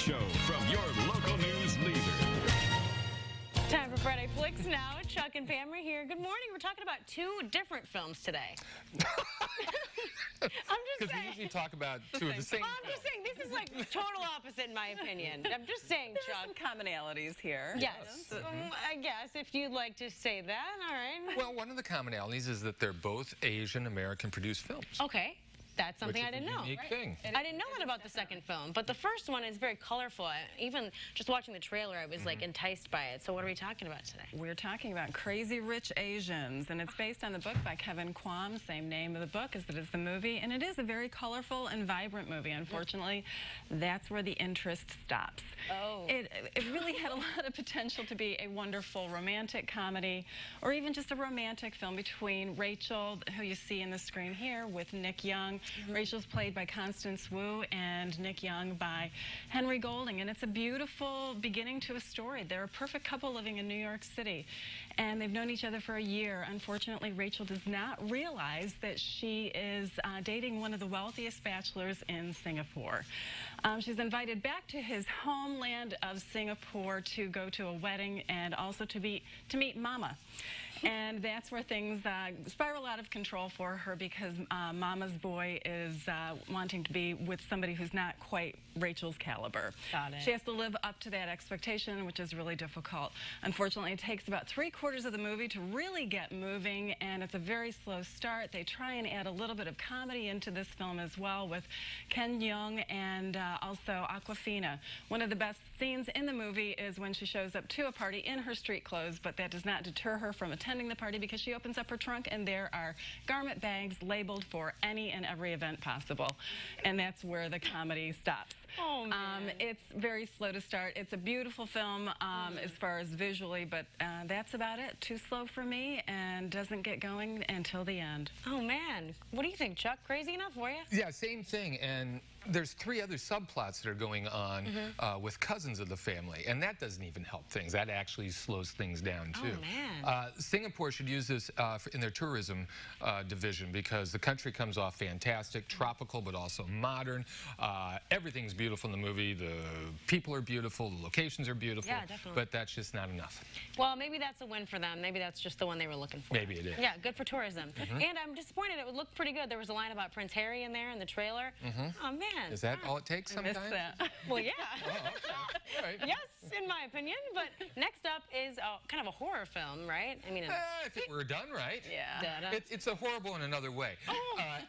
show from your local news leader. Time for Friday Flicks now. Chuck and Pam are here. Good morning. We're talking about two different films today. I'm just saying. We usually talk about two of the same. I'm just saying, this is like total opposite in my opinion. I'm just saying, There are Chuck. some commonalities here. Yes. I guess, if you'd like to say that, all right. Well, one of the commonalities is that they're both Asian American produced films. Okay. That's something I which is didn't a know. unique thing. I didn't know that about the second film, but the first one is very colorful. Even just watching the trailer, I was like enticed by it. So what are we talking about today? We're talking about Crazy Rich Asians, and it's based on the book by Kevin Kwan. Same name of the book as it is the movie, and it is a very colorful and vibrant movie. Unfortunately, that's where the interest stops. Oh. It really had a lot of potential to be a wonderful romantic comedy, or even just a romantic film between Rachel, who you see in the screen here, with Nick Young. Rachel's played by Constance Wu, and Nick Young by Henry Golding, and it's a beautiful beginning to a story. They're a perfect couple living in New York City, and they've known each other for a year. Unfortunately, Rachel does not realize that she is dating one of the wealthiest bachelors in Singapore. She's invited back to his homeland of Singapore to go to a wedding and also to meet Mama. And that's where things spiral out of control for her, because Mama's boy is wanting to be with somebody who's not quite Rachel's caliber. Got it. She has to live up to that expectation, which is really difficult. Unfortunately, it takes about 3/4 of the movie to really get moving, and it's a very slow start. They try and add a little bit of comedy into this film as well, with Ken Jeong and also Awkwafina. One of the best scenes in the movie is when she shows up to a party in her street clothes, but that does not deter her from attending the party, because she opens up her trunk and there are garment bags labeled for any and every event possible. And that's where the comedy stops. Oh, man. It's very slow to start. It's a beautiful film as far as visually, but that's about it. Too slow for me, and doesn't get going until the end. Oh, man. What do you think, Chuck? Crazy enough for you? Yeah, same thing. And there's 3 other subplots that are going on with cousins of the family, and that doesn't even help things. That actually slows things down too. Oh, man. Singapore should use this in their tourism division, because the country comes off fantastic, tropical, but also modern. Everything's beautiful in the movie. The people are beautiful. The locations are beautiful. Yeah, definitely. But that's just not enough. Well, maybe that's a win for them. Maybe that's just the one they were looking for. Maybe it is. Yeah, good for tourism. And I'm disappointed. It would look pretty good. There was a line about Prince Harry in there in the trailer. Oh, man. Is that all it takes I missed sometimes? that. Well, yeah. Oh, okay. All right. Yes, in my opinion. But next up is kind of a horror film, right? I mean, If it were done right. Yeah. It's a horrible in another way.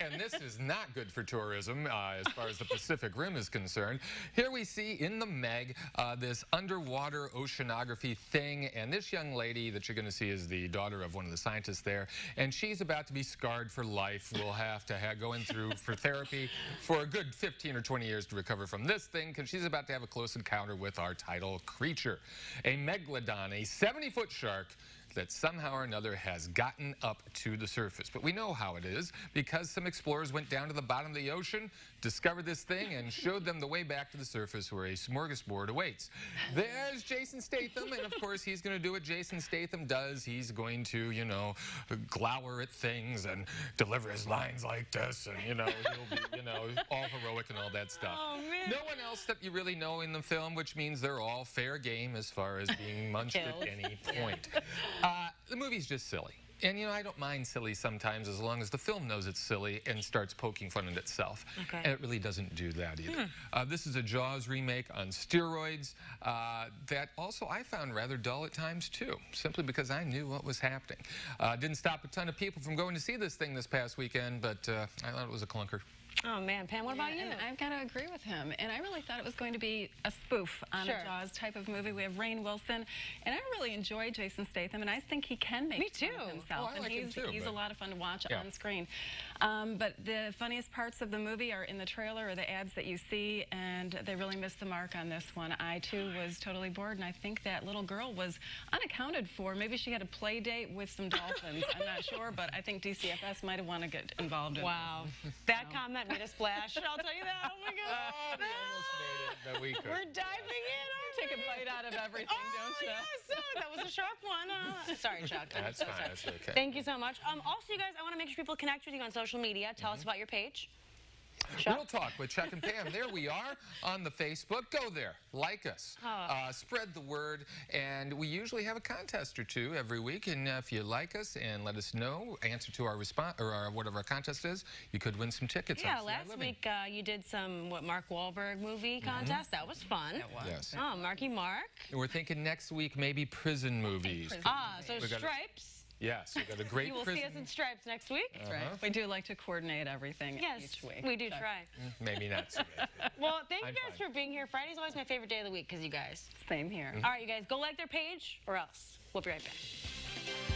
And this is not good for tourism as far as the Pacific Rim is concerned. Here we see in the Meg this underwater oceanography thing, and this young lady that you're going to see is the daughter of one of the scientists there, and she's about to be scarred for life. We'll have to go in through for therapy for a good 15 or 20 years to recover from this thing, because she's about to have a close encounter with our title creature, a megalodon, a 70-foot shark that somehow or another has gotten up to the surface. But we know how it is, because some explorers went down to the bottom of the ocean, discovered this thing, and showed them the way back to the surface, where a smorgasbord awaits. There's Jason Statham, and of course he's going to do what Jason Statham does. He's going to, you know, glower at things and deliver his lines like this, and, you know, he'll be, you know, all heroic and all that stuff. Oh, man. No one else that you really know in the film, which means they're all fair game as far as being munched at any point. The movie's just silly. And, you know, I don't mind silly sometimes, as long as the film knows it's silly and starts poking fun at itself. Okay. And it really doesn't do that either. This is a Jaws remake on steroids that also I found rather dull at times, too, simply because I knew what was happening. Didn't stop a ton of people from going to see this thing this past weekend, but I thought it was a clunker. oh, man. Pam, what about you? And I've got to agree with him. And I really thought it was going to be a spoof on a Jaws type of movie. We have Rainn Wilson, and I really enjoy Jason Statham, and I think he can make fun of himself. Oh, I like him too, he's a but lot of fun to watch on screen. But the funniest parts of the movie are in the trailer or the ads that you see, and they really missed the mark on this one. I, too, was totally bored, and I think that little girl was unaccounted for. Maybe she had a play date with some dolphins. I'm not sure, but I think DCFS might have wanted to get involved in Wow. That comment made a splash. I'll tell you that. Oh, my God. Oh, we almost made it, but we couldn't. We're diving in. Take a bite out of everything, don't you? Yes. That was a sharp one. Sorry, Chuck. I'm That's so fine. sorry. That's okay. Thank you so much. Also, you guys, I want to make sure people connect with you on social media. Tell us about your page. Real Talk with Chuck and Pam. There we are on the Facebook. Go there. Like us. Spread the word. And we usually have a contest or two every week. And if you like us and let us know, answer to our response or whatever our contest is, you could win some tickets. Yeah, last week you did some Mark Wahlberg movie contest. That was fun. It was. Yes. Oh, Marky Mark. And we're thinking next week maybe prison movies. So We got Stripes. Yes, we got a great You will prison. see us in Stripes next week. That's right. We do like to coordinate everything Yes, each week. we do try. Maybe not so good. Well, thank you I'm guys fine. for being here. Friday's always my favorite day of the week because you guys. Same here. All right, you guys, go like their page or else. We'll be right back.